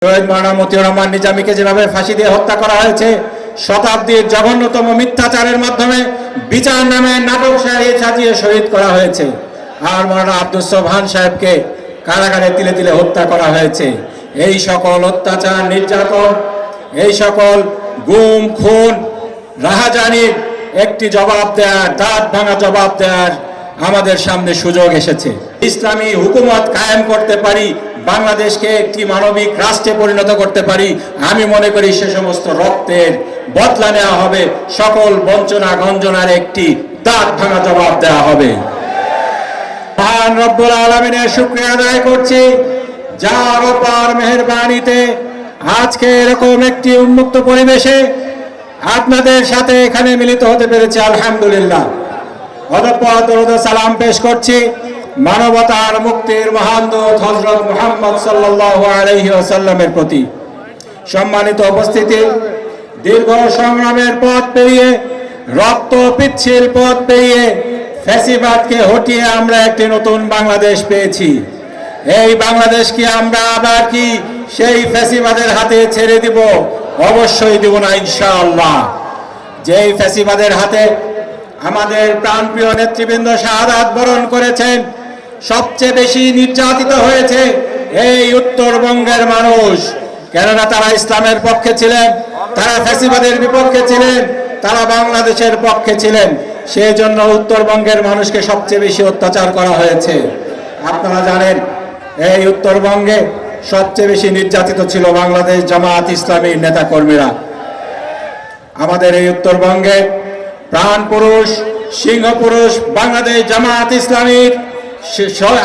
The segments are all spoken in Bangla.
শহীদ মাওলানা মতিউর রহমান নিজামীকে যেভাবে ফাঁসি দিয়ে হত্যা করা হয়েছে, শতাব্দীর জঘন্যতম মিথ্যাচারের মাধ্যমে বিচার নামে নাটক সাজিয়ে শহীদ করা হয়েছে। আর মাওলানা আব্দুস সোবহান সাহেবকে কারাগারে তিলে তিলে হত্যা করা হয়েছে। এই সকল অত্যাচার, নির্যাতন, এই সকল গুম, খুন, রাহাজানির একটি জবাব দেওয়ার, দাঁত ভাঙা জবাব দেওয়ার আমাদের সামনে সুযোগ এসেছে। ইসলামী হুকুমত কায়েম করতে পারি, বাংলাদেশকে একটি মানবিক রাষ্ট্রে পরিণত করতে পারি। আমি মনে করি সে সমস্ত রক্তের বদলা নেওয়া হবে, সকল বঞ্চনা গঞ্জনার একটি দাঁত ভাঙা জবাব দেওয়া হবে। মহান রব্বুল আলামিনের শুকরিয়া আদায় করছি, যার অপার মেহেরবানিতে আজকে এরকম একটি উন্মুক্ত পরিবেশে আপনাদের সাথে এখানে মিলিত হতে পেরেছি, আলহামদুলিল্লাহ। অতঃপর দরুদ ও সালাম পেশ করছি মানবতার মুক্তির মহান দূত হযরত মুহাম্মদ সাল্লাল্লাহু আলাইহি ওয়াসাল্লামের প্রতি। সম্মানিত উপস্থিতি, দীর্ঘ সংগ্রামের পথ পেরিয়ে, রক্ত পিচ্ছিল পথ পেরিয়ে ফ্যাসিবাদকে হটিয়ে আমরা একটি নতুন বাংলাদেশ পেয়েছি। এই বাংলাদেশ কি আমরা আবার কি সেই ফ্যাসিবাদের হাতে ছেড়ে দিব? অবশ্যই দিব না, ইনশাআল্লাহ। যেই ফ্যাসিবাদের হাতে আমাদের প্রাণপ্রিয় নেতৃবৃন্দ শাহাদাত বরণ করেছেন, সবচেয়ে বেশি নির্যাতিত হয়েছে এই উত্তরবঙ্গের মানুষ। কেননা তারা ইসলামের পক্ষে ছিলেন, তারা ফ্যাসিবাদের বিপক্ষে ছিলেন, তারা বাংলাদেশের পক্ষে ছিলেন। সেই জন্য উত্তরবঙ্গের মানুষকে সবচেয়ে বেশি অত্যাচার করা হয়েছে। আপনারা জানেন, এই উত্তরবঙ্গে সবচেয়ে বেশি নির্যাতিত ছিল বাংলাদেশ জামাত ইসলামীর নেতাকর্মীরা। আমাদের এই উত্তরবঙ্গে প্রাণ পুরুষ, সিংহ পুরুষ বাংলাদেশ জামাত ইসলামীর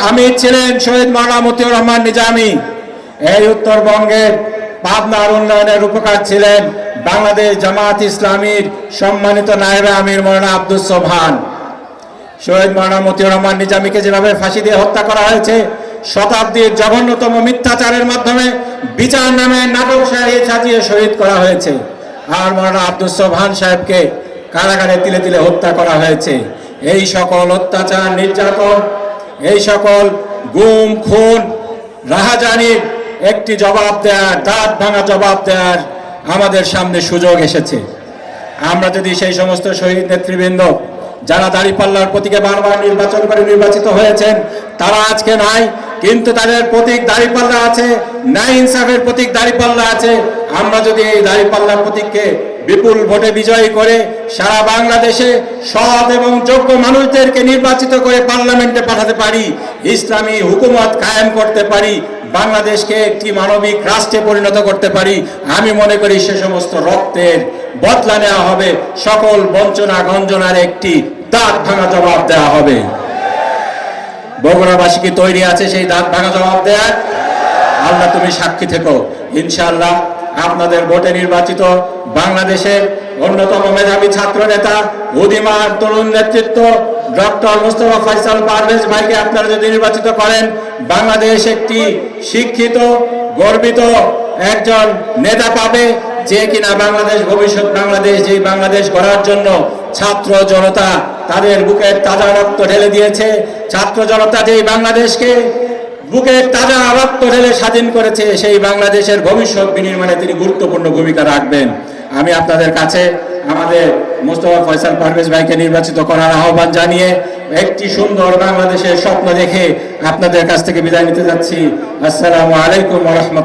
আমির ছিলেন শহীদ মাওলানা মতিউর রহমান নিজামী। এই উত্তরবঙ্গের পাবনার উন্নয়নের রূপকার ছিলেন বাংলাদেশ জামাত ইসলামীর সম্মানিত নায়েবে আমির মাওলানা আব্দুস সোবহান। শহীদ মাওলানা মতিউর রহমান নিজামীকে যেভাবে ফাঁসি দিয়ে হত্যা করা হয়েছে, শতাব্দীর জঘন্যতম মিথ্যাচারের মাধ্যমে বিচার নামে নাটক সাজিয়ে শহীদ করা হয়েছে। আর মাওলানা আব্দুস সোবহান সাহেবকে কারাগারে তিলে তিলে হত্যা করা হয়েছে। এই সকল অত্যাচার, নির্যাতন, এই সকল গুম, খুন, রাহাজানির একটি জবাব দেওয়ার, দাঁত ভাঙা জবাব দেওয়ার আমাদের সামনে সুযোগ এসেছে। আমরা যদি সেই সমস্ত শহীদ নেতৃবৃন্দ যারা দাঁড়িপাল্লার প্রতীকে বারবার নির্বাচন করে নির্বাচিত হয়েছেন, তারা আজকে নাই, কিন্তু তাদের প্রতীক দাঁড়িপাল্লা আছে, ন্যায় ইনসাফের প্রতীক দাঁড়িপাল্লা আছে। আমরা যদি এই দাঁড়িপাল্লার প্রতীককে বিপুল ভোটে বিজয়ী করে সারা বাংলাদেশে সৎ এবং যোগ্য মানুষদেরকে নির্বাচিত করে পার্লামেন্টে পাঠাতে পারি, ইসলামী হুকুমত কায়েম করতে পারি, বাংলাদেশকে একটি মানবিক রাষ্ট্রে পরিণত করতে পারি, আমি মনে করি সে সমস্ত রক্তের বদলা নেওয়া হবে, সকল বঞ্চনা গঞ্জনার একটি দাঁত ভাঙা জবাব দেওয়া হবে। বগুড়াবাসী কি তৈরি আছে সেই দাঁত ভাঙা জবাব দেওয়ার? আল্লাহ তুমি সাক্ষী থেকো। ইনশাআল্লাহ আপনাদের ভোটে নির্বাচিত বাংলাদেশের অন্যতম মেধাবী ছাত্র নেতা, উদীয়মান তরুণ নেতৃত্ব ডক্টর মোস্তফা ফয়সাল পারভেজ ভাইকে আপনারা যদি নির্বাচিত করেন, বাংলাদেশ একটি শিক্ষিত, গর্বিত একজন নেতা পাবে, যে কিনা বাংলাদেশ ভবিষ্যৎ বাংলাদেশ, যেই বাংলাদেশ গড়ার জন্য ছাত্র জনতা তাদের বুকের তাজা রক্ত ঢেলে দিয়েছে। ছাত্র জনতা যেই বাংলাদেশকে বুকের তাজা রক্ত ঢেলে স্বাধীন করেছে, সেই বাংলাদেশের ভবিষ্যৎ বিনির্মাণে তিনি গুরুত্বপূর্ণ ভূমিকা রাখবেন। আমি আপনাদের কাছে আমাদের মোস্তফা ফয়সাল পারভেজ ভাইকে নির্বাচিত করার আহ্বান জানিয়ে একটি সুন্দর বাংলাদেশের স্বপ্ন দেখে আপনাদের কাছ থেকে বিদায় নিতে যাচ্ছি। আসসালামু আলাইকুম ওয়া রাহমাতুল্লাহ।